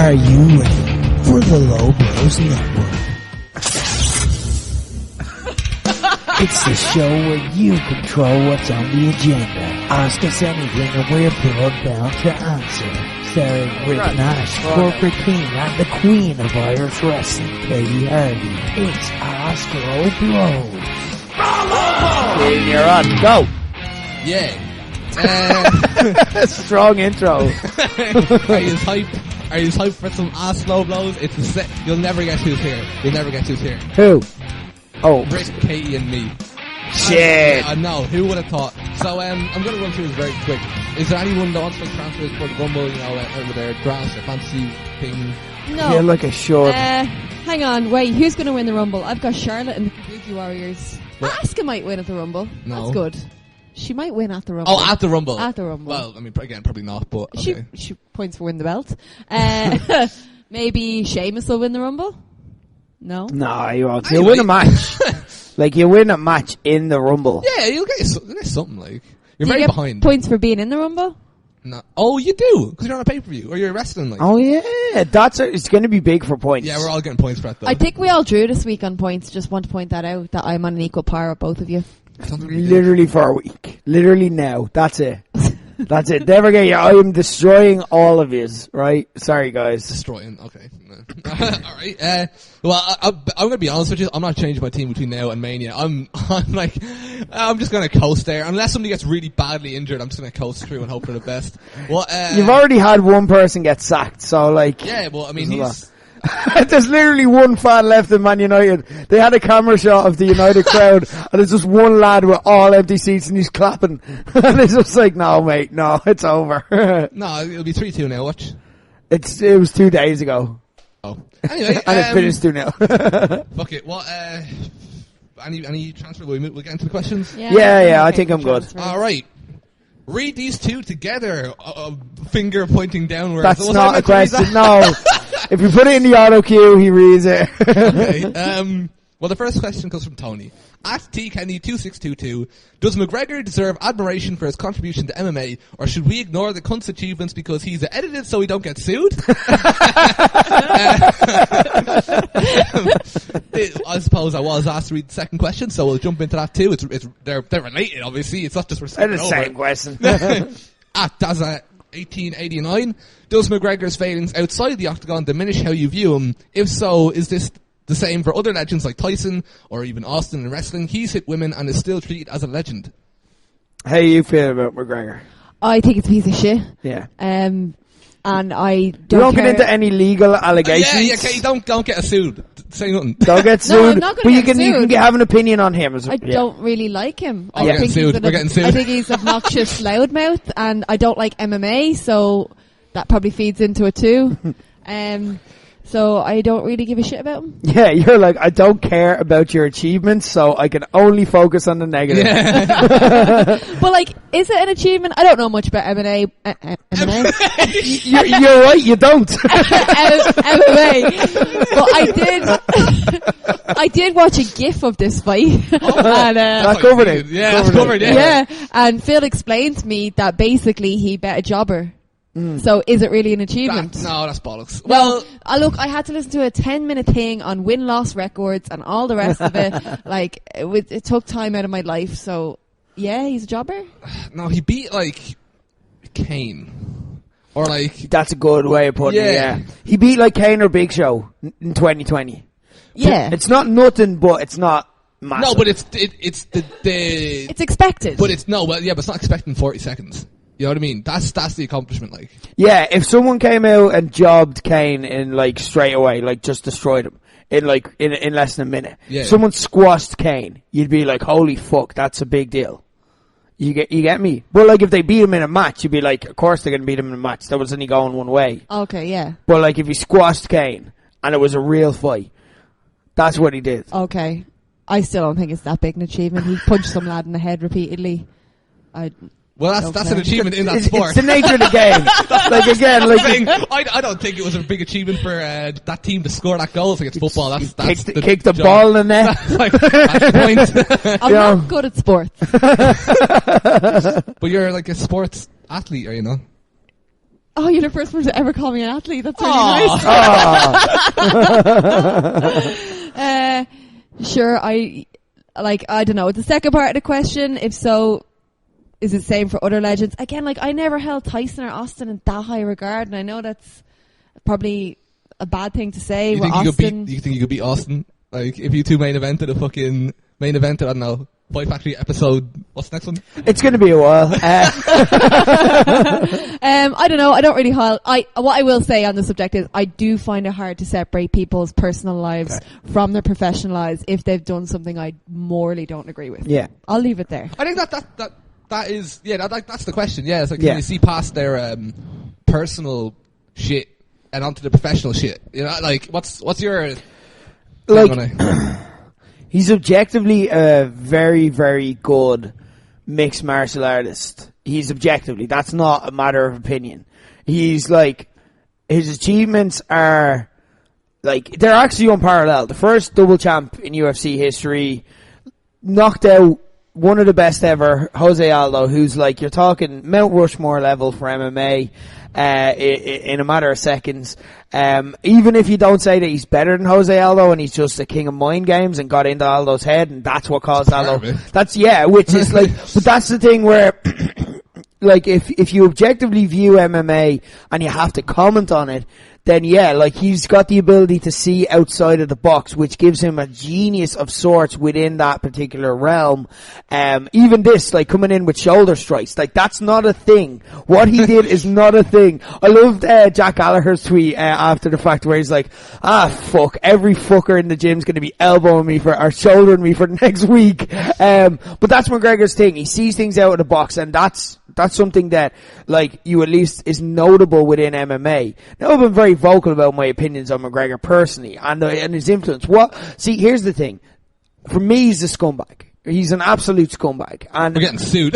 Are you ready for the Low Bros Network? It's the show where you control what's on the agenda. Ask us anything and we're blood-bound to answer. Starring Rick Nash, corporate king and the queen of Irish wrestling, Katie Harvey. It's Ask Low Bros. You're on. Go. Yeah. Strong intro. Are you hyped for some ass low blows? It's a set. You'll never guess who's here. Who? Oh. Rick, Katie and me. Shit. I know. Who would have thought? So I'm going to run through this very quick. Is there anyone that wants to transfer for the Rumble, over their drafts or fantasy thing? No. Yeah, like a short. Hang on, wait, who's going to win the Rumble? I've got Charlotte and the Kabuki Warriors. Asuka might win at the Rumble. No. That's good. She might win at the Rumble. Oh, at the Rumble. At the Rumble. Well, I mean, again, probably not, but okay. She points for win the belt. Maybe Sheamus will win the Rumble? No? No, you won't. Anyway. You'll win a match. Like, you win a match in the Rumble. Yeah, you'll get something, like. You're Do very you get behind. points for being in the Rumble? No. Oh, you do, because you're on a pay-per-view, or you're wrestling, like. Oh, yeah. It's going to be big for points. Yeah, we're all getting points for that, though. I think we all drew this week on points. Just want to point that out, that I'm on an equal par with both of you. Literally for a week. Literally now. That's it. That's it. Never get you. I am destroying all of yous, right? Sorry, guys. Destroying, okay. Alright, well, I'm gonna be honest with you, I'm not changing my team between now and Mania. I'm just gonna coast there. Unless somebody gets really badly injured, I'm just gonna coast through and hope for the best. Well, you've already had one person get sacked, so like... Yeah, well, I mean, he's... There's literally one fan left in Man United. They had a camera shot of the United crowd, and there's just one lad with all empty seats, and he's clapping. And it's just like, no, mate, no, it's over. No, it'll be 3-2 now, watch. It was 2 days ago. Oh. Anyway, and it finished 2-0. Fuck it, what, any transfer? We'll get into the questions? Yeah, I think I'm good. Alright. Read these two together, finger pointing downwards. That's not a question, no. If you put it in the auto cue, he reads it. Okay. Well, the first question comes from Tony. At TKenny2622, does McGregor deserve admiration for his contribution to MMA, or should we ignore the cunt's achievements because he's edited so he don't get sued? I suppose I was asked to read the second question, so we'll jump into that too. They're related, obviously. It's not just we're skipping It's the over. same question. At Daza 1889, does McGregor's failings outside the octagon diminish how you view him? If so, is this the same for other legends like Tyson or even Austin in wrestling? He's hit women and is still treated as a legend. How do you feel about McGregor? I think it's a piece of shit. Yeah. And I don't You don't get into any legal allegations. Yeah, okay, don't get sued. Say nothing. Don't get sued. No, I'm not gonna but get you can have an opinion on him. I don't really like him. Oh, we're getting sued. I think he's obnoxious loudmouth, and I don't like MMA, so that probably feeds into it too. So I don't really give a shit about him. Yeah, you're like, I don't care about your achievements, so I can only focus on the negative. Yeah. But like, is it an achievement? I don't know much about MMA. You're right, you don't. MMA. But I did watch a GIF of this fight. And, that covered it. Yeah, that's covered it. Yeah, and Phil explained to me that basically he bet a jobber. So is it really an achievement? No, that's bollocks. Well, look, I had to listen to a 10-minute thing on win-loss records and all the rest of it. Like, it took time out of my life. So, yeah, he's a jobber. No, he beat, like, Kane. Or, like... That's a good way of putting it, yeah. He beat, like, Kane or Big Show in 2020. Yeah. It's not nothing, but it's not massive. No, but it's the... It's expected. But it's not expecting 40 seconds. You know what I mean? That's the accomplishment, like. Yeah, if someone came out and jobbed Kane in, like, straight away, like, just destroyed him in less than a minute. Yeah. Someone squashed Kane, you'd be like, holy fuck, that's a big deal. You get me? But, like, if they beat him in a match, you'd be like, of course they're going to beat him in a match. That was only going one way. Okay, yeah. But, like, if he squashed Kane and it was a real fight, that's what he did. Okay. I still don't think it's that big an achievement. He punched some lad in the head repeatedly. Well, that's an achievement in that sport. It's the nature of the game. Like, again, like... I don't think it was a big achievement for that team to score that goal against football. That's kick the ball in the net. That's the point. I'm not good at sports. But you're like a sports athlete, are you not? Oh, you're the first person to ever call me an athlete. That's really nice. Sure, I don't know. The second part of the question, if so, is it the same for other legends? Again, like, I never held Tyson or Austin in that high regard, and I know that's probably a bad thing to say. Do you think you could beat Austin? Like, if you two main evented, I don't know, Fight Factory episode, what's the next one? It's going to be a while. I don't know. I don't really what I will say on the subject is I do find it hard to separate people's personal lives from their professional lives if they've done something I morally don't agree with. Yeah. I'll leave it there. I think that is, that's the question. Yeah, it's like, can you see past their personal shit and onto the professional shit? You know, like, what's your... Like, he's objectively a very, very good mixed martial artist. He's objectively. That's not a matter of opinion. He's like, his achievements are, like, they're actually unparalleled. The first double champ in UFC history, knocked out one of the best ever, Jose Aldo, who's like, you're talking Mount Rushmore level for MMA, in a matter of seconds. Even if you don't say that he's better than Jose Aldo and he's just a king of mind games and got into Aldo's head and that's what caused Aldo. Which is like, but that's the thing where, like, if you objectively view MMA and you have to comment on it, then like, he's got the ability to see outside of the box, which gives him a genius of sorts within that particular realm. Even this, like, coming in with shoulder strikes, like, that's not a thing. What he did is not a thing. I loved Jack Gallagher's tweet after the fact where he's like, fuck, every fucker in the gym's gonna be elbowing me or shouldering me for next week. But that's McGregor's thing. He sees things out of the box, and that's something that, like, you at least is notable within MMA. Now, I've been very vocal about my opinions on McGregor personally and his influence. Here's the thing. For me, he's a scumbag. He's an absolute scumbag. And we're getting sued.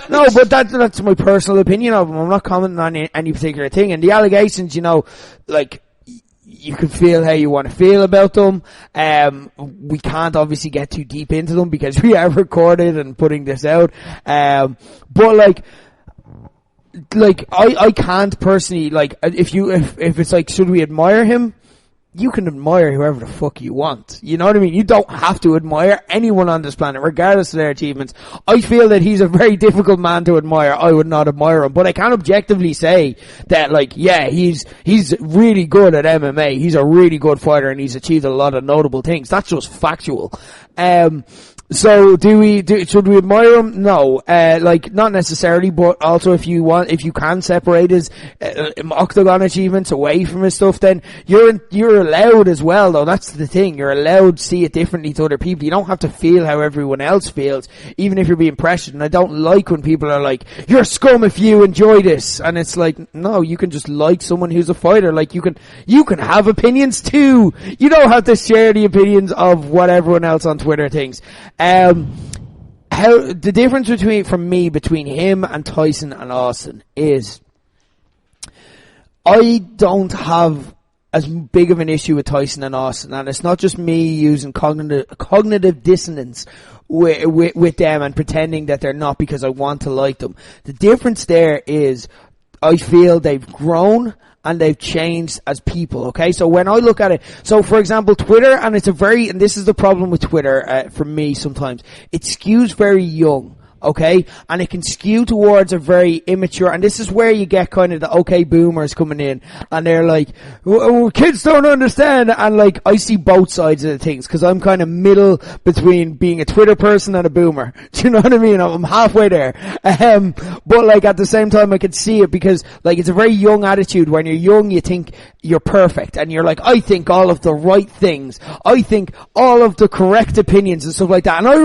No, but that's my personal opinion of him. I'm not commenting on any particular thing. And the allegations, you know, like, you can feel how you want to feel about them. We can't obviously get too deep into them because we are recorded and putting this out. But like I can't personally, like, if it's like, should we admire him? You can admire whoever the fuck you want. You know what I mean? You don't have to admire anyone on this planet, regardless of their achievements. I feel that he's a very difficult man to admire. I would not admire him. But I can objectively say that, like, he's really good at MMA. He's a really good fighter and he's achieved a lot of notable things. That's just factual. So should we admire him? No. Like, not necessarily, but also if you can separate his octagon achievements away from his stuff, then you're allowed as well, though. That's the thing. You're allowed to see it differently to other people. You don't have to feel how everyone else feels, even if you're being pressured. And I don't like when people are like, you're scum if you enjoy this. And it's like, no, you can just like someone who's a fighter. Like, you can have opinions too. You don't have to share the opinions of what everyone else on Twitter thinks. How the difference between him and Tyson and Austin is, I don't have as big of an issue with Tyson and Austin, and it's not just me using cognitive dissonance with them and pretending that they're not because I want to like them. The difference there is, I feel they've grown and they've changed as people, okay? So when I look at it, so for example, Twitter, and this is the problem with Twitter, for me sometimes, it skews very young. Okay, and it can skew towards a very immature, and this is where you get kind of the okay boomers coming in, and they're like, kids don't understand, and like, I see both sides of the things, because I'm kind of middle between being a Twitter person and a boomer. Do you know what I mean? I'm halfway there. But like, at the same time, I can see it, because like, it's a very young attitude. When you're young, you think you're perfect, and you're like, I think all of the right things, I think all of the correct opinions and stuff like that. And I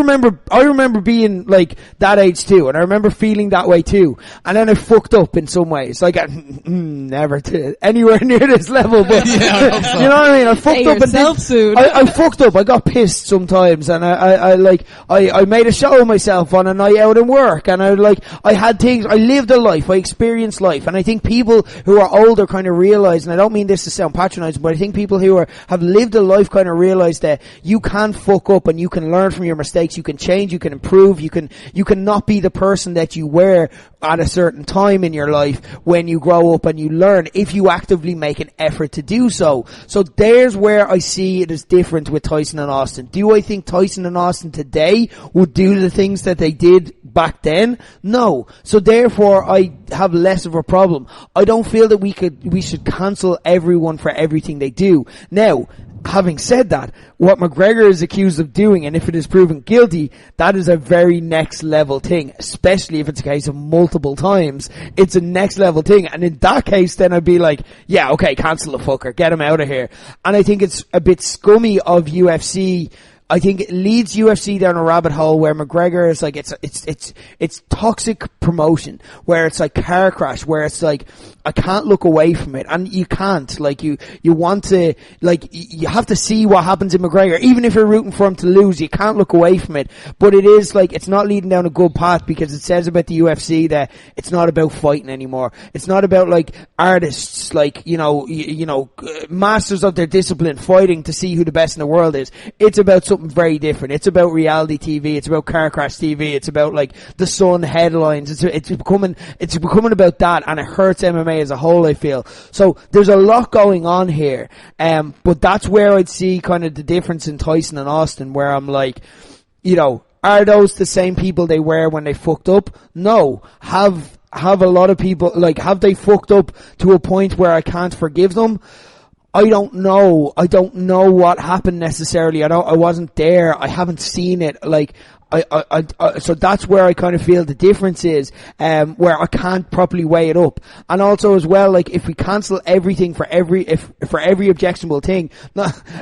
remember being like that age too, and I remember feeling that way too, and then I fucked up in some ways, like never to anywhere near this level, but yeah, I so. You know what I mean, I fucked up and soon. I fucked up, I got pissed sometimes, and I made a show of myself on a night out in work, and I had things, I lived a life, I experienced life, and I think people who are older kind of realize, and I don't mean this to sound patronizing, but I think people who have lived a life kind of realize that you can fuck up and you can learn from your mistakes, you can change, you can improve, you can cannot be the person that you were at a certain time in your life when you grow up and you learn, if you actively make an effort to do so. So there's where I see it as different with Tyson and Austin. Do I think Tyson and Austin today would do the things that they did back then? No. So therefore I have less of a problem. I don't feel that we should cancel everyone for everything they do. Now, having said that, what McGregor is accused of doing, and if it is proven guilty, that is a very next level thing, especially if it's a case of multiple times. It's a next level thing, and in that case then I'd be like, yeah, okay, cancel the fucker, get him out of here. And I think it's a bit scummy of UFC. I think it leads UFC down a rabbit hole where McGregor is like, it's toxic promotion, where it's like car crash, where it's like, I can't look away from it, and you can't, like, you want to, like, you have to see what happens in McGregor, even if you're rooting for him to lose, you can't look away from it, but it is like, it's not leading down a good path, because it says about the UFC that it's not about fighting anymore, it's not about, like, artists, like, you know, masters of their discipline fighting to see who the best in the world is. It's about something very different. It's about reality TV, it's about car crash TV, it's about, like, the Sun headlines, it's becoming about that, and it hurts MMA as a whole, I feel. So there's a lot going on here, but that's where I'd see kind of the difference in Tyson and Austin, where I'm like, you know, are those the same people they were when they fucked up? No. Have a lot of people, like, have they fucked up to a point where I can't forgive them? I don't know. I don't know what happened necessarily. I wasn't there. I haven't seen it. Like, so that's where I kind of feel the difference is, where I can't properly weigh it up. And also as well, like, if we cancel everything for every objectionable thing,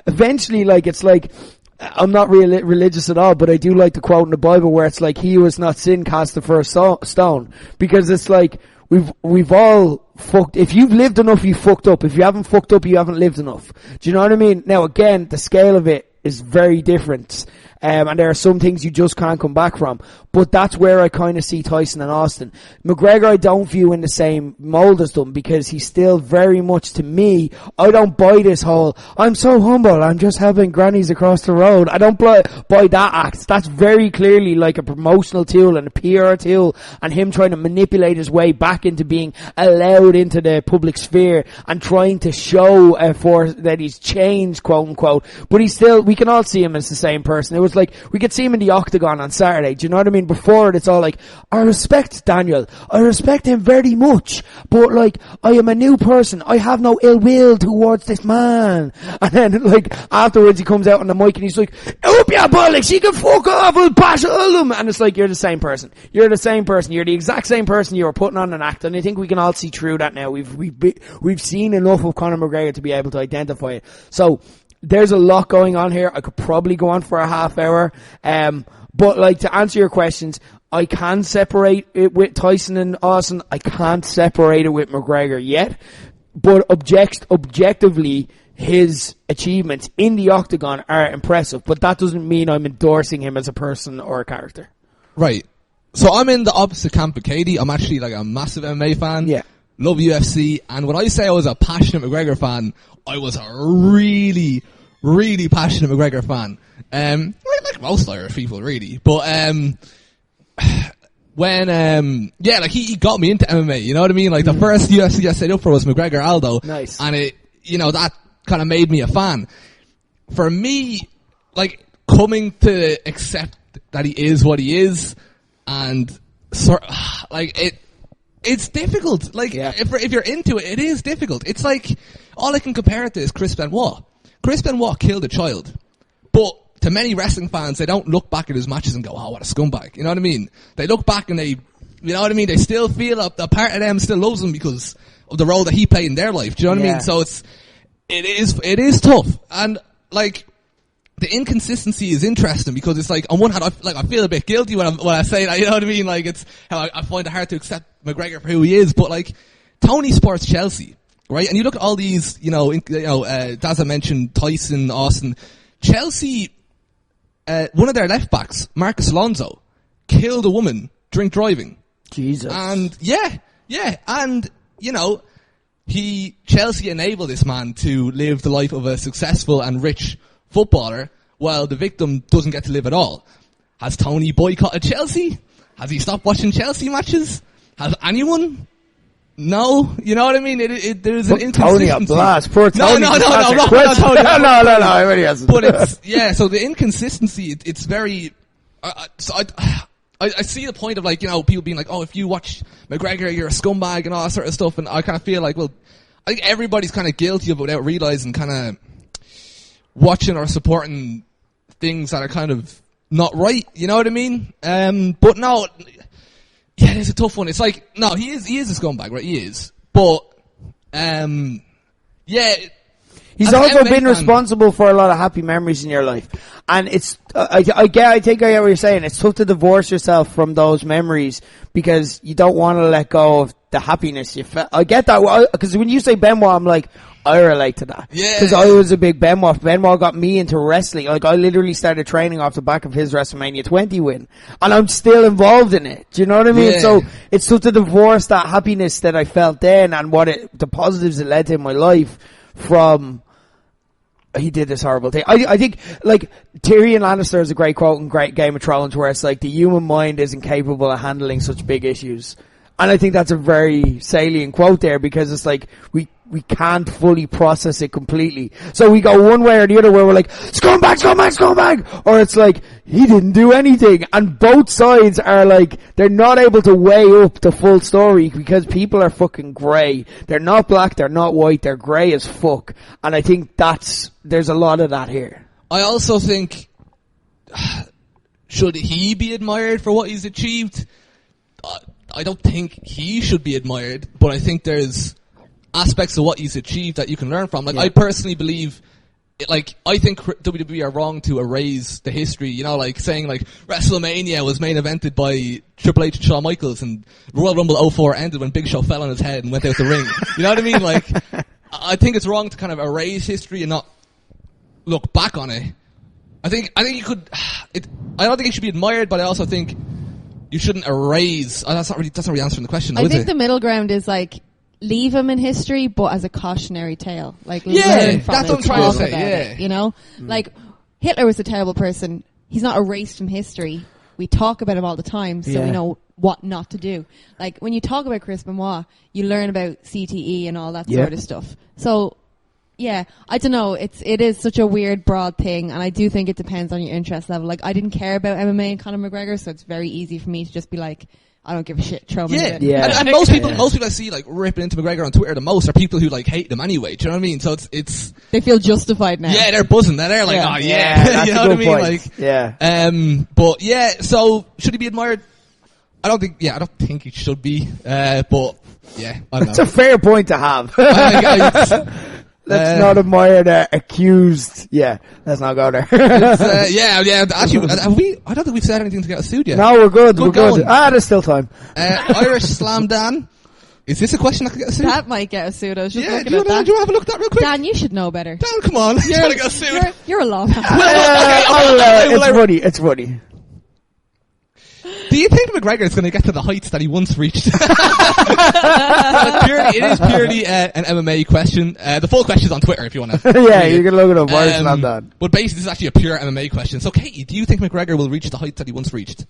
eventually, like, it's like, I'm not religious at all, but I do like the quote in the Bible where it's like, he who has not sinned cast the first stone. Because it's like, we've all fucked. If you've lived enough, you fucked up. If you haven't fucked up, you haven't lived enough. Do you know what I mean? Now again, the scale of it is very different. And there are some things you just can't come back from. But that's where I kind of see Tyson and Austin. McGregor I don't view in the same mould as them, because he's still very much, to me, I don't buy this whole, I'm so humble, I'm just helping grannies across the road. I don't buy that act. That's very clearly like a promotional tool and a PR tool, and him trying to manipulate his way back into being allowed into the public sphere and trying to show that he's changed, quote unquote. But he's still, we can all see him as the same person. It was like, we could see him in the octagon on Saturday. Do you know what I mean? Before it, it's all like, I respect Daniel. I respect him very much. But, like, I am a new person. I have no ill will towards this man. And then, like, afterwards he comes out on the mic and he's like, up ya bollocks, you can fuck off, I'll bash all them. And it's like, you're the same person. You're the same person. You're the exact same person. You were putting on an act. And I think we can all see through that now. We've seen enough of Conor McGregor to be able to identify it. So, there's a lot going on here. I could probably go on for a half hour. But, like, to answer your questions, I can separate it with Tyson and Austin. I can't separate it with McGregor yet. But objectively, his achievements in the octagon are impressive. But that doesn't mean I'm endorsing him as a person or a character. Right. So I'm in the opposite camp of Katie. I'm actually, like, a massive MMA fan. Yeah. Love UFC. And when I say I was a passionate McGregor fan, I was a really, really passionate McGregor fan. Like most Irish people, really. But, like, he got me into MMA, you know what I mean? Like, the first UFC I signed up for was McGregor Aldo. Nice. And it, you know, that kind of made me a fan. For me, like, coming to accept that he is what he is, and it's difficult. Like, yeah. if you're into it, it is difficult. It's like, all I can compare it to is Chris Benoit. Chris Benoit killed a child. But to many wrestling fans, they don't look back at his matches and go, oh, what a scumbag. You know what I mean? They look back and they, you know what I mean? They still feel a part of them still loves him because of the role that he played in their life. Do you know what I mean? So it is tough. And, like, the inconsistency is interesting because it's like, on one hand, I feel a bit guilty when I say that, you know what I mean? Like, it's how I find it hard to accept McGregor for who he is, but, like, Tony sports Chelsea, right? And you look at all these, as I mentioned, Tyson, Austin, Chelsea, one of their left backs, Marcus Alonso, killed a woman drink driving. Jesus. And yeah, and Chelsea enabled this man to live the life of a successful and rich footballer, while the victim doesn't get to live at all. Has Tony boycotted Chelsea? Has he stopped watching Chelsea matches? Has anyone? No, you know what I mean? There's an inconsistency. Tony a blast. Poor Tony. No, I really hasn't. But it's, so the inconsistency, it's very, so I see the point of like, people being like, oh, if you watch McGregor, you're a scumbag and all that sort of stuff. And I kind of feel like, well, I think everybody's kind of guilty of it without realizing, kind of watching or supporting things that are kind of not right. You know what I mean? But no, yeah, it's a tough one. It's like, no, he is a scumbag, right? He is. But, yeah. He's also been responsible for a lot of happy memories in your life. And it's, I think I get what you're saying. It's tough to divorce yourself from those memories because you don't want to let go of the happiness you felt. I get that, because when you say Benoit, I'm like, I relate to that. Yeah. Because I was a big Benoit. Benoit got me into wrestling. Like, I literally started training off the back of his WrestleMania 20 win. And I'm still involved in it. Do you know what I mean? Yeah. So, it's tough to divorce that happiness that I felt then and the positives it led to in my life from, he did this horrible thing. I think, like, Tyrion Lannister has a great quote in great Game of Thrones where it's like, the human mind isn't capable of handling such big issues. And I think that's a very salient quote there because it's like, we can't fully process it completely. So we go one way or the other where we're like, scumbag! Or it's like, he didn't do anything. And both sides are like, they're not able to weigh up the full story because people are fucking grey. They're not black, they're not white, they're grey as fuck. And I think there's a lot of that here. I also think, should he be admired for what he's achieved? I don't think he should be admired, but I think there's aspects of what he's achieved that you can learn from. Like, I personally believe, I think WWE are wrong to erase the history, like saying like WrestleMania was main evented by Triple H and Shawn Michaels and Royal Rumble 04 ended when Big Show fell on his head and went out the ring. You know what I mean? Like, I think it's wrong to kind of erase history and not look back on it. I think you could, I don't think he should be admired, but I also think you shouldn't erase. That's not really answering the question, though, I think the middle ground is like, leave him in history, but as a cautionary tale. Like, learn from that's it, what I'm trying to say. Yeah, you know, like Hitler was a terrible person. He's not erased from history. We talk about him all the time, so we know what not to do. Like, when you talk about Chris Benoit, you learn about CTE and all that sort of stuff. So, yeah, I don't know. It is such a weird, broad thing, and I do think it depends on your interest level. Like, I didn't care about MMA and Conor McGregor, so it's very easy for me to just be like, I don't give a shit. Throw me in. Yeah. And most people I see like ripping into McGregor on Twitter the most are people who like hate them anyway. Do you know what I mean? So it's they feel justified now. Yeah, they're buzzing. They're like, oh yeah, you know what I mean? Point. Like, yeah. But yeah. So should he be admired? I don't think he should be. But yeah, I don't know. It's a fair point to have. Let's not admire the accused. Yeah, let's not go there. Yeah. Actually, I don't think we've said anything to get us sued yet. No, we're good. We're going. good. There's still time. Irish Slam Dan. Is this a question that could get us sued? That might get us sued. I was just looking do you at that. Do you want to have a look at that real quick? Dan, you should know better. Dan, come on. You're going to get us sued. You're a lawman. It's funny. Do you think McGregor is going to get to the heights that he once reached? It is purely an MMA question. The full question is on Twitter if you want to. Yeah, you can look it up. Irish Slam Dan. But basically, this is actually a pure MMA question. So, Katie, do you think McGregor will reach the heights that he once reached?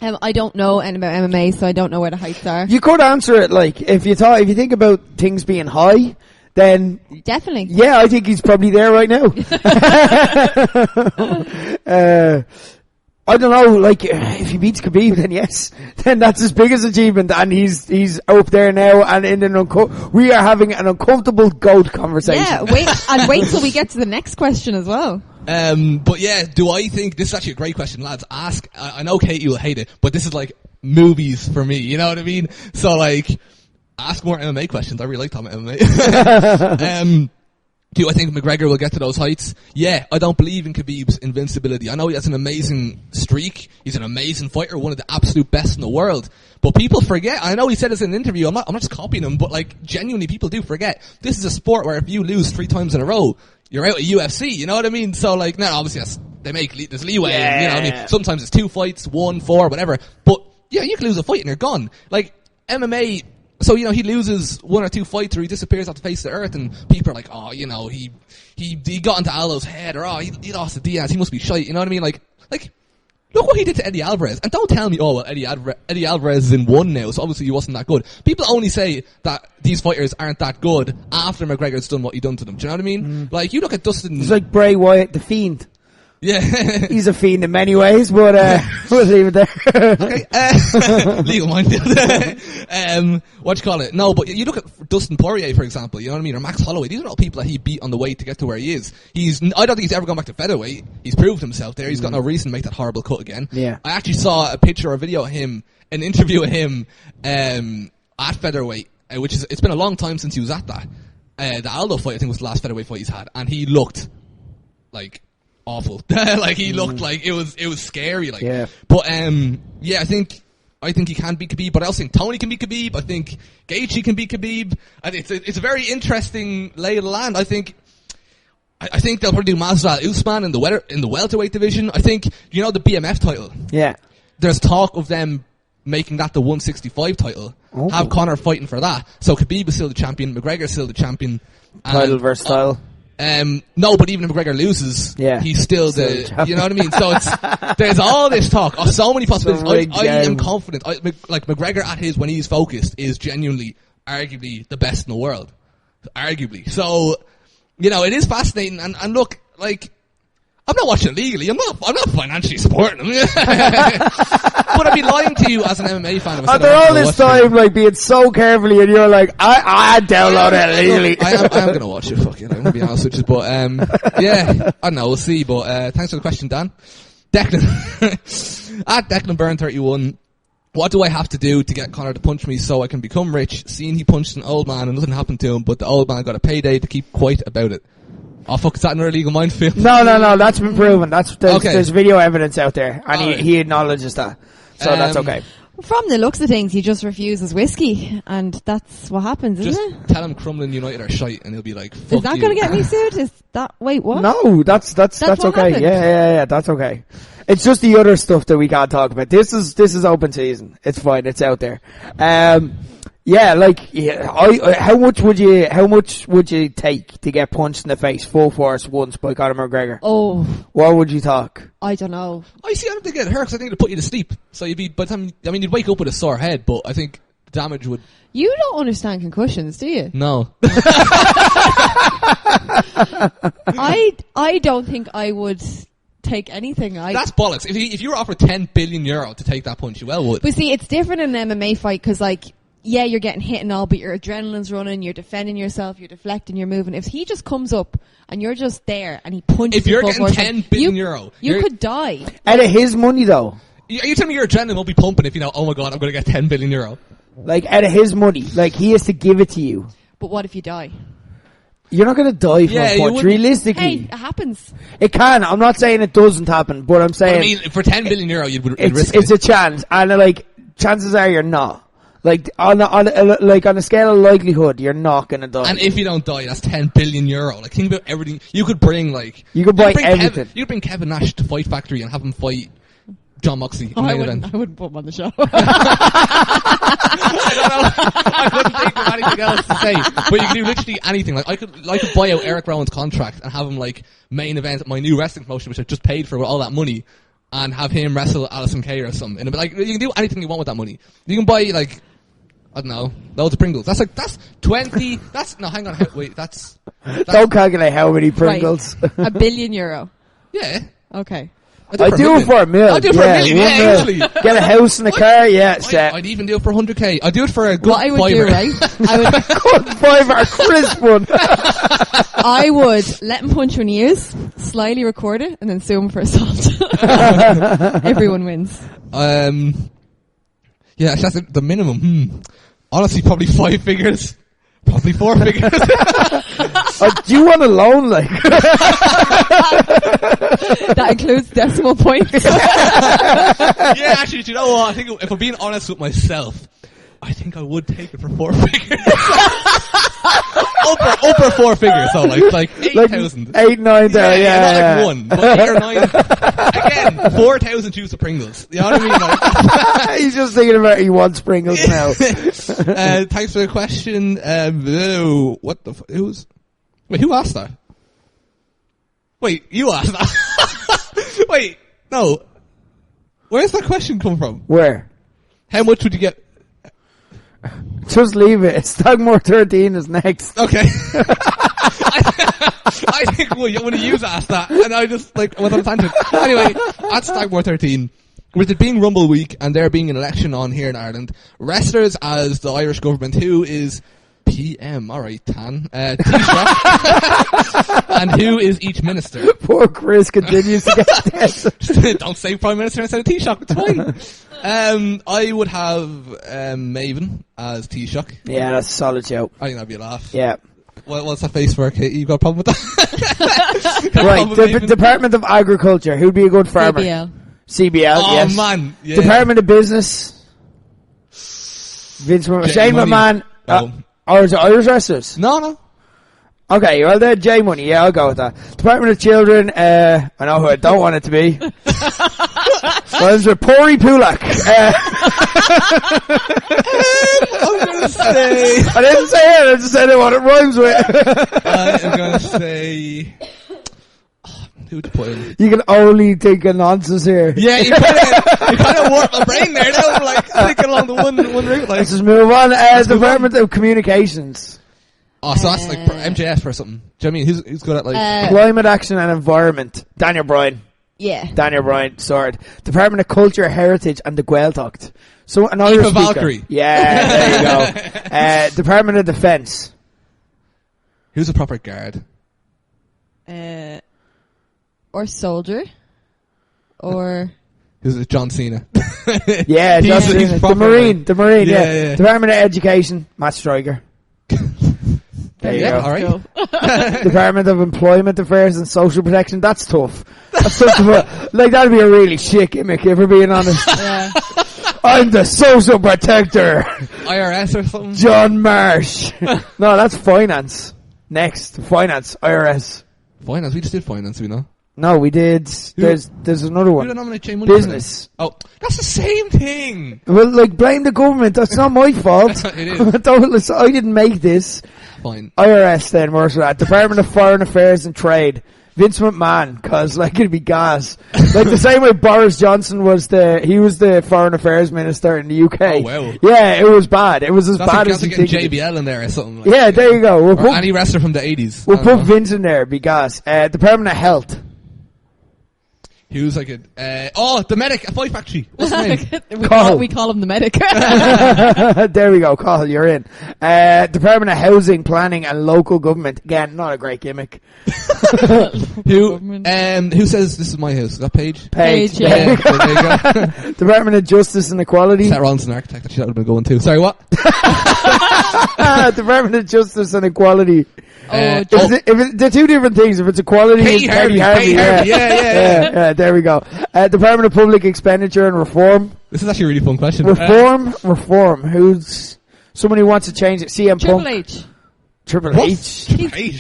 I don't know anything about MMA, so I don't know where the heights are. You could answer it like, if you think about things being high, then definitely. Yeah, I think he's probably there right now. I don't know, like, if he beats Khabib, then yes. Then that's his biggest achievement, and he's up there now, and we are having an uncomfortable GOAT conversation. Yeah, wait till we get to the next question as well. But yeah, do I think, this is actually a great question, lads, ask, I know Katie will hate it, but this is like movies for me, you know what I mean? So like, ask more MMA questions, I really like talking about MMA. Do I think McGregor will get to those heights? Yeah, I don't believe in Khabib's invincibility. I know he has an amazing streak. He's an amazing fighter, one of the absolute best in the world. But people forget. I know he said this in an interview. I'm not just copying him, but like genuinely, people do forget. This is a sport where if you lose 3 times in a row, you're out of UFC. You know what I mean? So like, now obviously there's leeway. Yeah. You know what I mean? Sometimes it's 2 fights, 1, 4, whatever. But yeah, you can lose a fight and you're gone. Like MMA. So, you know, he loses 1 or 2 fights or he disappears off the face of the earth and people are like, oh, you know, he got into Aldo's head or, oh, he lost to Diaz, he must be shite, you know what I mean? Like, Look what he did to Eddie Alvarez. And don't tell me, oh, well, Eddie Alvarez is in one now, so obviously he wasn't that good. People only say that these fighters aren't that good after McGregor's done what he done to them. Do you know what I mean? Like, you look at Dustin... He's like Bray Wyatt, the Fiend. Yeah. He's a fiend in many ways, but we'll leave it there. Okay. Legal minded. What you call it? No, but you look at Dustin Poirier, for example, you know what I mean? Or Max Holloway. These are all people that he beat on the way to get to where he is. I don't think he's ever gone back to featherweight. He's proved himself there. He's got no reason to make that horrible cut again. Yeah. I actually saw a picture or a video of him, an interview of him, at featherweight, which is, it's been a long time since he was at that. The Aldo fight, I think, was the last featherweight fight he's had, and he looked like awful. Like, he looked like it was scary. Like, yeah. But yeah, I think he can beat Khabib, but I also think Tony can beat Khabib. I think Gaethje can beat Khabib. It's a very interesting lay of the land. I think they'll probably do Masvidal Usman in the welterweight division. I think, you know, the BMF title. Yeah. There's talk of them making that the 165 title. Oh. Have Conor fighting for that. So Khabib is still the champion. McGregor is still the champion. Title versus title. No, but even if McGregor loses, he's still the, you know what I mean? So there's all this talk, so many possibilities. I am confident, like McGregor at when he's focused is genuinely, arguably the best in the world. Arguably. So, you know, it is fascinating, and look, like, I'm not watching it legally. I'm not financially supporting them. But I'd be lying to you as an MMA fan. After all this time, like, being so carefully, and you're like, I download it legally. I am going to watch it, fuck it. I'm going to be honest with you. But, yeah, I don't know, we'll see. But, thanks for the question, Dan. Declan. At Declan Byrne 31. What do I have to do to get Conor to punch me so I can become rich? Seeing he punched an old man and nothing happened to him, but the old man got a payday to keep quiet about it. Oh, fuck, is that an illegal minefield? No, that's been proven. There's video evidence out there, and he acknowledges that. So that's okay. From the looks of things, he just refuses whiskey, and that's what happens, isn't it? Just tell him Crumlin United are shite, and he'll be like, fuck you. Is that going to get me sued? Is that, wait, what? No, that's okay. Happened. Yeah, that's okay. It's just the other stuff that we can't talk about. This is open season. It's fine. It's out there. Yeah, like, how much would you take to get punched in the face full force once by Conor McGregor? Oh. What would you talk? I don't know. I don't think it'd hurt, because I think it'd put you to sleep. So you'd be, by the time, I mean, you'd wake up with a sore head, but I think the damage would... You don't understand concussions, do you? No. I don't think I would take anything. That's bollocks. If you were offered €10 billion to take that punch, you well would. But see, it's different in an MMA fight, because, like, yeah, you're getting hit and all, but your adrenaline's running, you're defending yourself, you're deflecting, you're moving. If he just comes up and you're just there and he punches you, if you're getting €10 billion, you could die. Out of his money, though. Are you telling me your adrenaline will be pumping if you know, oh my god, I'm going to get €10 billion? Like, out of his money. Like, he has to give it to you. But what if you die? You're not going to die from a punch, realistically. Hey, it happens. It can. I'm not saying it doesn't happen, but I'm saying... I mean, for €10 billion, you'd risk it. It's a chance, and, like, chances are you're not. Like, on a scale of likelihood, you're not gonna die. And if you don't die, that's €10 billion. Like, think about everything. You could bring, like... You could buy everything. You could bring Kevin Nash to Fight Factory and have him fight John Moxley. I wouldn't put him on the show. I don't know. I couldn't think of anything else to say. But you can do literally anything. Like, I could buy out Eric Rowan's contract and have him, like, main event my new wrestling promotion, which I just paid for with all that money, and have him wrestle Alison Kay or something. And, like, you can do anything you want with that money. You can buy, like... I don't know. Loads of Pringles. That's 20. No, hang on. Wait, that's don't calculate how many Pringles. Right. €1 billion. Yeah. Okay. I do it for $1 million. I'll do it for $1 million, yeah, easily. Get a house and a car, yeah, set. I'd even do it for 100k. I'd do it for a good what I would fiver. do, right? I would good fiver, a crisp one. I would let him punch when he is, slyly record it, and then sue him for assault. Everyone wins. Yeah, that's the minimum. Honestly, probably 5 figures. Probably 4 figures. Do you want a loan, like? That includes decimal points. Yeah, actually, do you know what? I think if I'm being honest with myself, I think I would take it for 4 figures. upper 4 figures, so like 8,000. 8, 9, yeah. Not like 1, but 8 or 9. Again, 4,000 tubes of Pringles. You know what I mean? Like, he's just thinking about he wants Pringles now. Thanks for the question. What the wait, who asked that? Wait, you asked that? Wait, no. Where's that question come from? Where? How much would you get? Just leave it. Stagmore 13 is next. Okay. I think one of you asked that, and I just went on a tangent. Anyway, at Stagmore 13, with it being Rumble Week and there being an election on here in Ireland, wrestlers as the Irish government, who is PM, alright, Tan, Taoiseach, and who is each minister? Poor Chris continues to get dead. Don't say Prime Minister instead of Taoiseach, it's fine. I would have Maven as Taoiseach. Yeah, that's a solid show. I think that'd be a laugh. Yeah. What's that face for, Kate? You got a problem with that? Right, the Department of Agriculture. Who'd be a good farmer? CBL, oh, yes. Man. Yeah. Department of Business. Shane McMahon. Or is it Irish wrestlers? No. Okay, well, they're J Money. Yeah, I'll go with that. Department of Children. I know who I don't want it to be. Well, it's with Pori Pulak. I'm gonna say. I didn't say it. I just said what it rhymes with. I'm gonna say. Who'd you put in? You can only think of nonsense here. Yeah, you kind of warped my brain there. Now I'm thinking along the one route. Let's just move on. Department of Communications. Oh, so that's MJF or something. Do you know what I mean? Who's good at Climate Action and Environment. Daniel Bryan. Yeah. Daniel Bryan, sorted. Department of Culture, Heritage and the Gaeltacht. So an Irish speaker. Valkyrie. Yeah, there you go. Department of Defence. Who's a proper guard? Or soldier. Or... Who's it? John Cena. Yeah, John Cena. The Marine, yeah. Department of Education, Matt Stryker. There you go. All right. Department of Employment Affairs and Social Protection. That's tough. That's tough to put. That'd be a really shit gimmick, if we're being honest. Yeah. I'm the social protector. IRS or something? John Marsh. No, that's finance. Next, finance, IRS. Finance? We just did finance, we know. No, we did. There's another one. Who did I nominate Jay Money? Business. Oh, that's the same thing. Well, blame the government. That's not my fault. It is. I didn't make this. Fine. IRS then, worse for that. Department of Foreign Affairs and Trade. Vince McMahon, cause it'd be gas. The same way Boris Johnson was the Foreign Affairs Minister in the UK. Oh wow. Yeah, it was bad. It was as bad as you think. JBL in there or something. Yeah, there you go. Or any wrestler from the 80s. We'll put Vince in there, be gas. Department of Health. Who's the medic at Fight Factory. What's his name? we call him the medic. There we go, Carl, you're in. Department of Housing, Planning and Local Government. Again, not a great gimmick. Who says this is my house? Is that Paige? Paige, yeah. There you go. Department of Justice and Equality. Seth Rollins, an architect, actually that would have been going too. Sorry, what? Department of Justice and Equality. They're two different things. If it's equality, Katie Harvey. Yeah, there we go. Department of Public Expenditure and Reform. This is actually a really fun question. Reform. Who's someone who wants to change it? CM Triple Punk. H. Triple H.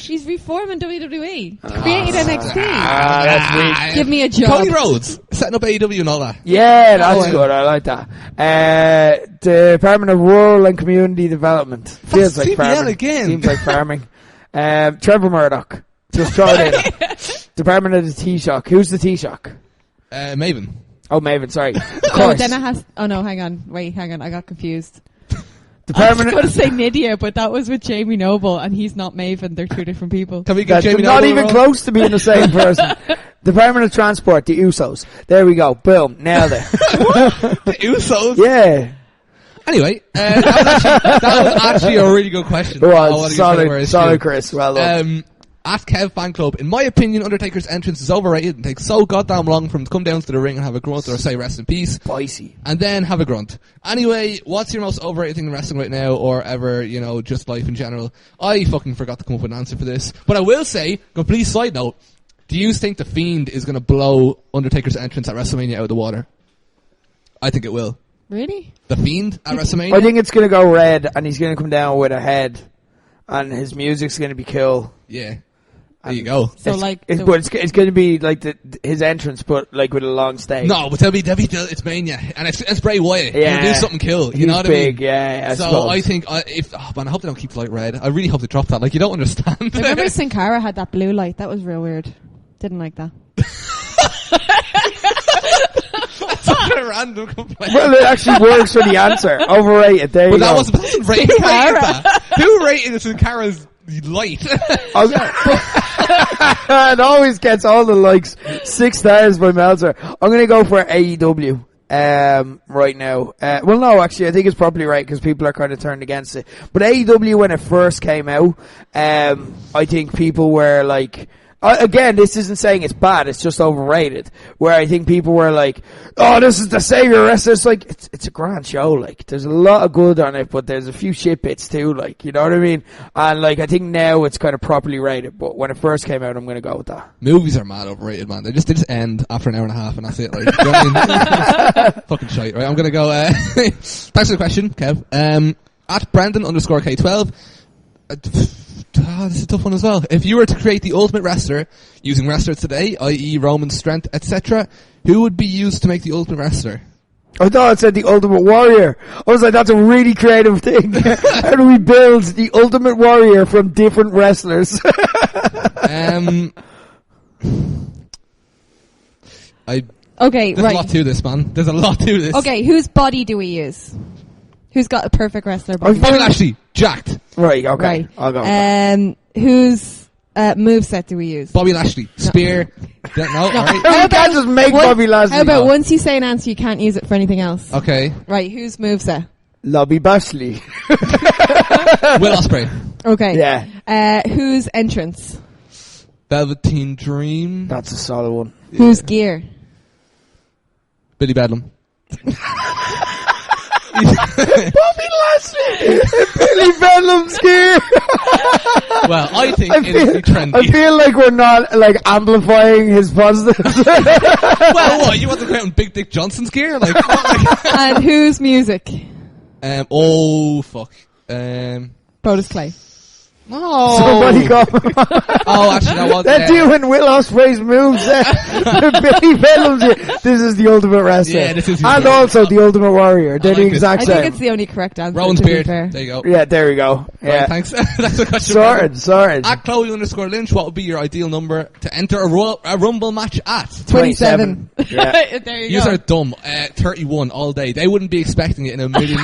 He's reforming WWE. Created NXT. That's weak. Give me a job. Cody Rhodes setting up AEW and all that. Yeah, that's good. I like that. Department of Rural and Community Development. Feels like farming. Again. Seems like farming. Trevor Murdoch. Just throw it in. Department of the Taoiseach. Who's the Taoiseach? Maven. Oh, Maven, sorry. Oh, then it has... Oh, no, hang on. I got confused. Department I was going to say Nydia, but that was with Jamie Noble, and he's not Maven. They're two different people. Can we get Jamie not Noble even close to being the same person. Department of Transport, the Usos. There we go. Boom. Nailed it. The Usos? Yeah. Anyway, that was actually a really good question. It was. Solid, Chris. Well done. At Kev Fan Club, in my opinion, Undertaker's entrance is overrated and takes so goddamn long for him to come down to the ring and have a grunt or say rest in peace. Spicy. And then have a grunt. Anyway, what's your most overrated thing in wrestling right now or ever, just life in general? I fucking forgot to come up with an answer for this. But I will say, complete side note, do you think The Fiend is going to blow Undertaker's entrance at WrestleMania out of the water? I think it will. Really? The Fiend at WrestleMania? I think it's going to go red and he's going to come down with a head and his music's going to be cool. Yeah. There you go. So it's going to be like his entrance, but like with a long stage. No, but it's Mania, and it's Bray Wyatt. Yeah, he'll do something cool. You know what big, I mean? Yeah. I think I hope they don't keep the light red. I really hope they drop that. Like you don't understand. I remember Sin Cara had that blue light. That was real weird. Didn't like that. Such a random complaint. Well, it actually works for the answer. Overrated. There you But go. that wasn't rated. Who rated that? Who rated it in Cara's light? It always gets all the likes. 6 stars by Meltzer. I'm going to go for AEW. Right now. Well, no, actually, I think it's probably right because people are kind of turned against it. But AEW, when it first came out, I think people were like, again, this isn't saying it's bad, it's just overrated. Where I think people were like, oh, this is the savior wrestler. It's like, it's a grand show, like, there's a lot of good on it, but there's a few shit bits too, like, you know what I mean? And like, I think now it's kind of properly rated, but when it first came out, I'm gonna go with that. Movies are mad overrated, man. They just end after an hour and a half and that's it, like, you know what I mean? Fucking shite, right? I'm gonna go, thanks for the question, Kev. At Brandon_K12, this is a tough one as well. If you were to create the ultimate wrestler using wrestlers today, i.e. Roman strength, etc., who would be used to make the ultimate wrestler? I thought it said the Ultimate Warrior. I was like, that's a really creative thing. How do we build the Ultimate Warrior from different wrestlers? Okay, There's a lot to this, man. There's a lot to this. Okay, whose body do we use? Who's got a perfect wrestler body? Bobby Lashley, jacked. Right, okay. Right. I'll go with that. Whose moveset do we use? Bobby Lashley, spear. No, alright. You can't just make Bobby Lashley. How about once you say an answer, you can't use it for anything else? Okay. Right, whose moveset? Lobby Bashley. Will Ospreay. Okay. Yeah. Whose entrance? Velveteen Dream. That's a solid one. Whose gear? Billy Bedlam. Bobby Lashley! Billy Bedlam's gear! Well, I think it'd be trendy. I feel like we're not, like, amplifying his positives. Well, what? You want to go out in Big Dick Johnson's gear? Like, what, like? And whose music? Oh, fuck. Brodus Clay. No. Somebody go. Oh, actually, that was They're doing Will Ospreay's moves. Billy Bedlam's gear. This is the Ultimate Wrestler. Yeah, this is. And also the Ultimate Warrior. They're I the like exact I same. think it's the only correct answer. Rowan's to be beard. fair. There you go. Yeah, there we go. Yeah. Right, thanks. That's the question. Sorted. At Chloe_Lynch, what would be your ideal number to enter a Rumble match at? 27. Yeah. There you Yous go. are dumb. 31 all day. They wouldn't be expecting it in a million years.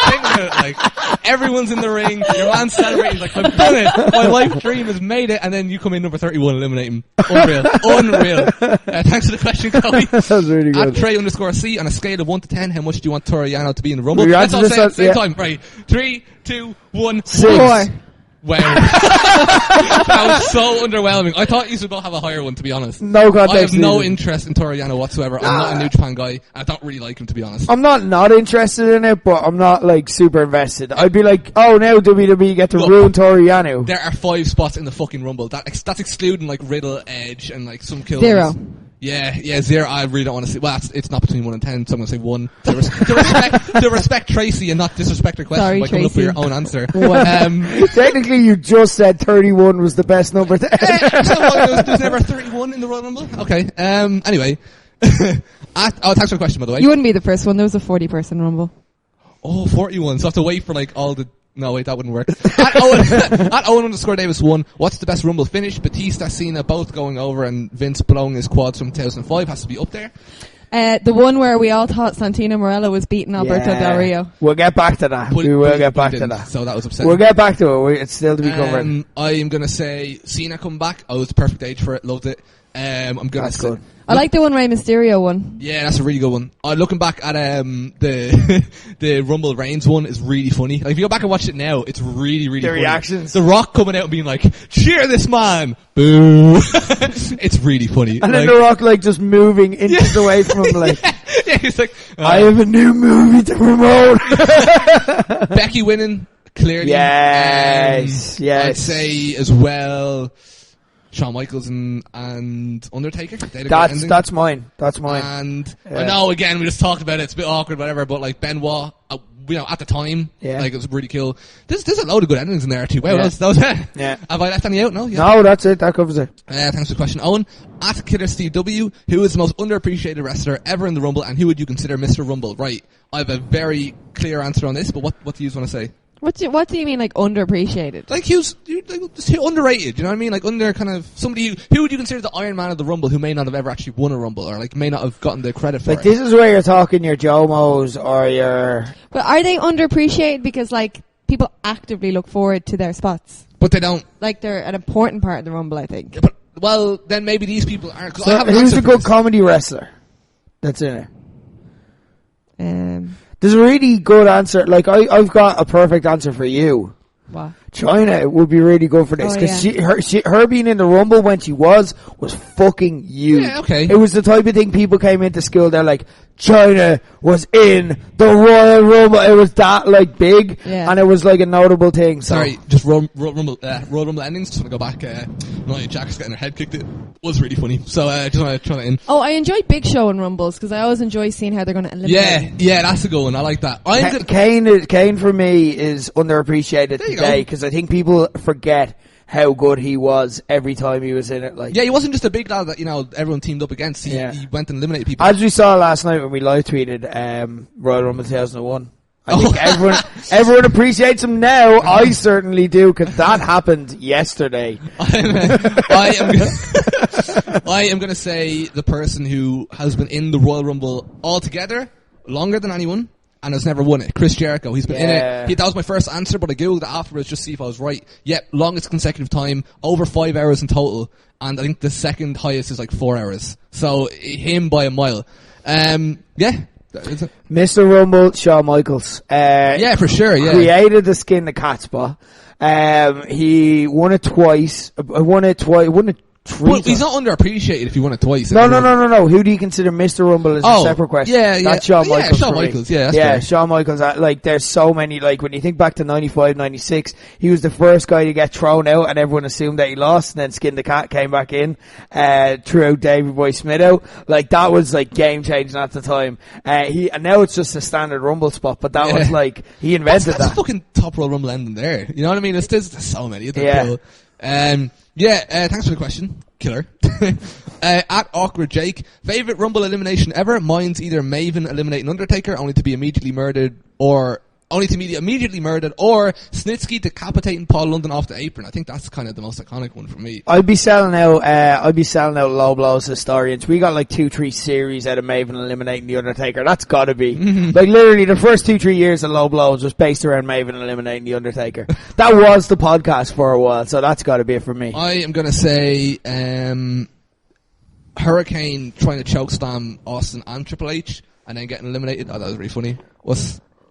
Think about it, like, everyone's in the ring, your man's celebrating, like, I've done it. My life dream has made it, and then you come in number 31, eliminate him. Unreal. Thanks for the question, Chloe. That was really At good. Trey_C, on a scale of 1 to 10, how much do you want Toriano to be in the Rumble? We Let's all answer say it at this the same yeah. time. Right. 3, 2, 1. 6. 4. Wow. That was so underwhelming. I thought you should both have a higher one, to be honest. No I context. have no needed. interest in Toriano whatsoever. I'm not a New Japan guy. I don't really like him, to be honest. I'm not interested in it, but I'm not like super invested. I'd be like, oh, now WWE get to Look, ruin Toriano. There are 5 spots in the fucking Rumble. That's excluding like Riddle, Edge, and like some kills. 0. Yeah, 0. I really don't want to see. Well, it's not between 1 and 10, so I'm going to say 1. To respect Tracy and not disrespect her question Sorry, by coming up with Tracy. your own answer. Technically, you just said 31 was the best number. So there's never 31 in the Royal Rumble? Okay. Anyway. Thanks for the question, by the way. You wouldn't be the first one. There was a 40-person Rumble. Oh, 41. So I have to wait for like all the... No, wait, that wouldn't work. At Owen_Davis1, what's the best Rumble finish? Batista, Cena, both going over, and Vince blowing his quads from 2005 has to be up there. The one where we all thought Santino Morello was beating Alberto Del Rio. We'll get back to that. We will get back to that. So that was upsetting. We'll get back to it. It's still to be covered. I am going to say Cena come back. I was the perfect age for it. Loved it. I'm going to That's say... good. I like the one Rey Mysterio one. Yeah, that's a really good one. Looking back at the the Rumble Reigns one is really funny. Like, if you go back and watch it now, it's really, really The funny. reactions. The Rock coming out and being like, cheer this man! Boo! It's really funny. And then The Rock like just moving inches away from him like, yeah, he's like, I have a new movie to promote. Becky winning, clearly. Yes. I'd say as well, Shawn Michaels and Undertaker. That's mine. And I know, again, we just talked about it. It's a bit awkward, whatever. But like Benoit, at the time, like it was really cool. There's a load of good endings in there too. Wow, that was it. Yeah. Have I left any out? No. Yeah. No, that's it. That covers it. Thanks for the question, Owen. At Killer Steve W, who is the most underappreciated wrestler ever in the Rumble, and who would you consider Mr. Rumble? Right. I have a very clear answer on this, but what do you want to say? What do you mean, like, underappreciated? Like, just underrated, you know what I mean? Like, under kind of somebody who would you consider the Iron Man of the Rumble who may not have ever actually won a Rumble, or like may not have gotten the credit for Like, it. this is where you're talking your Jomos or your... But are they underappreciated because, like, people actively look forward to their spots? But they don't. Like, they're an important part of the Rumble, I think. But, well, then maybe these people aren't. 'Cause I So have an who's answer a for good this. comedy wrestler that's in it? There's There's a really good answer. Like, I've got a perfect answer for you. what? China would be really good for this Oh, because yeah. her being in the Rumble when she was fucking huge. Yeah, okay. It was the type of thing people came into school. They're like, China was in the Royal Rumble. It was that like big, Yeah. and it was like a notable thing. So. Sorry, just Royal Rumble endings. Just want to go back. Nia Jax getting her head kicked. It was really funny. So just want to throw that in. Oh, I enjoy Big Show and Rumbles because I always enjoy seeing how they're going to eliminate. Yeah, that's a good one. I like that. Kane for me is underappreciated There you today go. because I think people forget how good he was every time he was in it. Like, Yeah, he wasn't just a big lad that everyone teamed up against. He went and eliminated people. as we saw last night when we live tweeted Royal Rumble 2001. I think everyone appreciates him now. I certainly do because that happened yesterday. I am going to say the person who has been in the Royal Rumble altogether longer than anyone and has never won it. Chris Jericho. He's been in it. That was my first answer, but I googled it afterwards just to see if I was right. Yep, longest consecutive time, over 5 hours in total, and I think the second highest is like 4 hours. So him by a mile. Yeah. Is it? Mr. Rumble, Shawn Michaels. Yeah, for sure. Yeah. Created the skin the cat spot. He won it twice. Won it three But he's times. not underappreciated if he won it twice. No. Who do you consider Mr. Rumble as a separate question? Yeah. That's Shawn Yeah, Michaels. Shawn for me. Michaels, yeah, that's fair. Shawn Michaels. Like, there's so many, like, when you think back to 95, 96, he was the first guy to get thrown out and everyone assumed that he lost, and then Skin the Cat came back in, threw out Davey Boy Smith out. Like, that was, like, game changing at the time. And now it's just a standard Rumble spot, but that was, like, he invented That's that. fucking top Royal Rumble ending there. You know what I mean? There's so many. Isn't it? Yeah. Cool? Thanks for the question. Killer. At Awkward Jake, favorite Rumble elimination ever? Mine's either Maven eliminating Undertaker only to be immediately murdered, or Snitsky decapitating Paul London off the apron. I think that's kind of the most iconic one for me. I'd be selling out low blows historians. We got like 2-3 series out of Maven eliminating the Undertaker. That's gotta be. Like, literally the first 2-3 years of low blows was based around Maven eliminating the Undertaker. That was the podcast for a while, so that's gotta be it for me. I am gonna say Hurricane trying to chokeslam Austin and Triple H and then getting eliminated. Oh, that was really funny.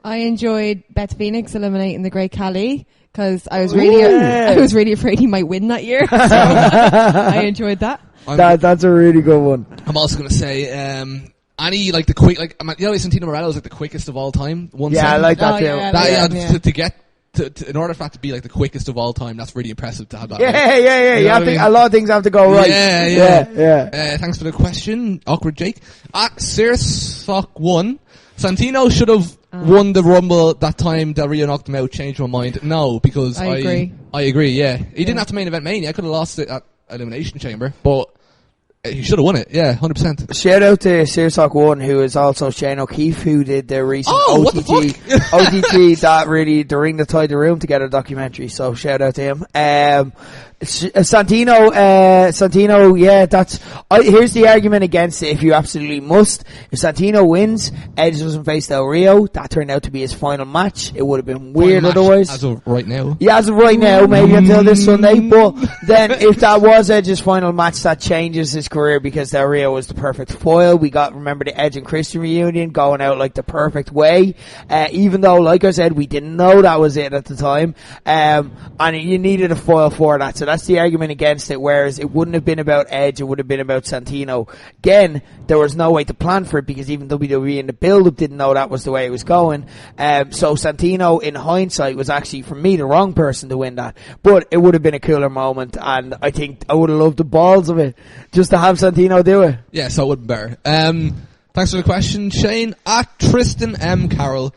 I enjoyed Beth Phoenix eliminating the Great Khali because I was really afraid he might win that year. So I enjoyed that. That's a really good one. I'm also going to say any like the quick Santino Morello is like the quickest of all time. I like that too. Yeah. To get to in order for that to be like the quickest of all time, that's really impressive to have that. Yeah. You know what I mean? A lot of things have to go right. Yeah. Thanks for the question, Awkward Jake. At Searsfuck1, Santino should have won the Rumble that time Del Rio knocked him out. Changed my mind. No, because I agree. I agree. Yeah, he didn't have to main event Mania. I could have lost it at Elimination Chamber, but he should have won it. Yeah, 100%. Shout out to Searsock1, who is also Shane O'Keefe, who did the recent what the fuck? OTT that really, the Ring That Tied the Room Together documentary. So shout out to him. Santino, here's the argument against it if you absolutely must. If Santino wins, Edge doesn't face Del Rio, that turned out to be his final match. It would have been weird otherwise. As of right now. Yeah, as of right now, maybe until this Sunday, but then if that was Edge's final match, that changes his career because Del Rio was the perfect foil. Remember the Edge and Christian reunion going out like the perfect way, even though, like I said, we didn't know that was it at the time, and you needed a foil for that, so that's the argument against it, whereas it wouldn't have been about Edge, it would have been about Santino. Again, there was no way to plan for it because even WWE in the build-up didn't know that was the way it was going, so Santino, in hindsight, was actually, for me, the wrong person to win that, but it would have been a cooler moment, and I think I would have loved the balls of it, just to have Santino do it. Yeah, so it would be better. Thanks for the question, Shane. At Tristan M. Carroll,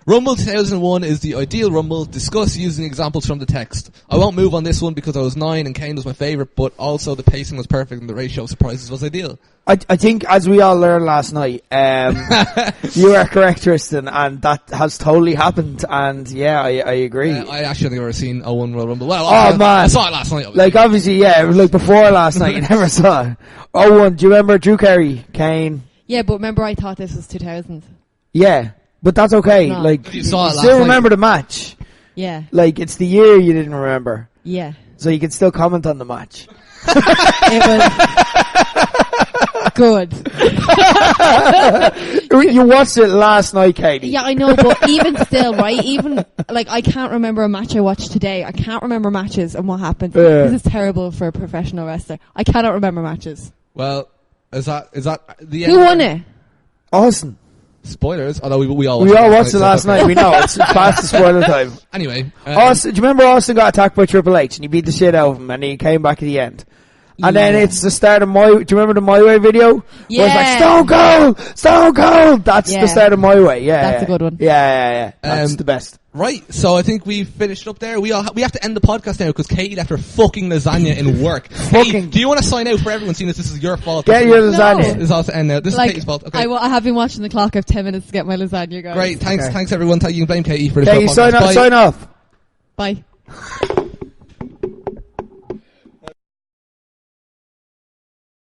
Rumble 2001 is the ideal Rumble. Discuss using examples from the text. I won't move on this one because I was 9 and Kane was my favourite, but also the pacing was perfect and the ratio of surprises was ideal. I think, as we all learned last night, you are correct, Tristan, and that has totally happened. And yeah, I agree. I actually never seen a 1 Royal Rumble. Well, Oh, man. I saw it last night. Like, obviously, yeah, it was like before last night, you never saw it. 01, do you remember Drew Carey, Kane? Yeah, but remember I thought this was 2000. Yeah, but that's okay. No. Like, You saw it last still night. remember the match. Yeah. Like, it's the year you didn't remember. Yeah. So you can still comment on the match. It was good. You watched it last night, Katie. Yeah, I know, but even still, right? Even, like, I can't remember a match I watched today. I can't remember matches and what happened. Yeah. This is terrible for a professional wrestler. I cannot remember matches. Well, is that the Who won it? Austin. Spoilers, although we all We all watched so it last okay. night. We know. It's past the spoiler time. Anyway, Austin, do you remember Austin got attacked by Triple H and he beat the shit out of him and he came back at the end? And then Yeah. it's the start of do you remember the My Way video? Where it's Yeah. like, Stone Cold! Stone Cold! That's Yeah. the start of My Way. Yeah. That's yeah. a good one. Yeah. That's the best. right, so I think we've finished up there. We have to end the podcast now because Katie left her fucking lasagna in work. Katie, Fucking- do you want to sign out for everyone, seeing as this is your fault? Get your No. lasagna. This is also end now. This Like, is Katie's fault. Okay. I have been watching the clock. I have 10 minutes to get my lasagna, guys. Great, thanks Okay. everyone. You can blame Katie for the Katie, show. sign off. Bye.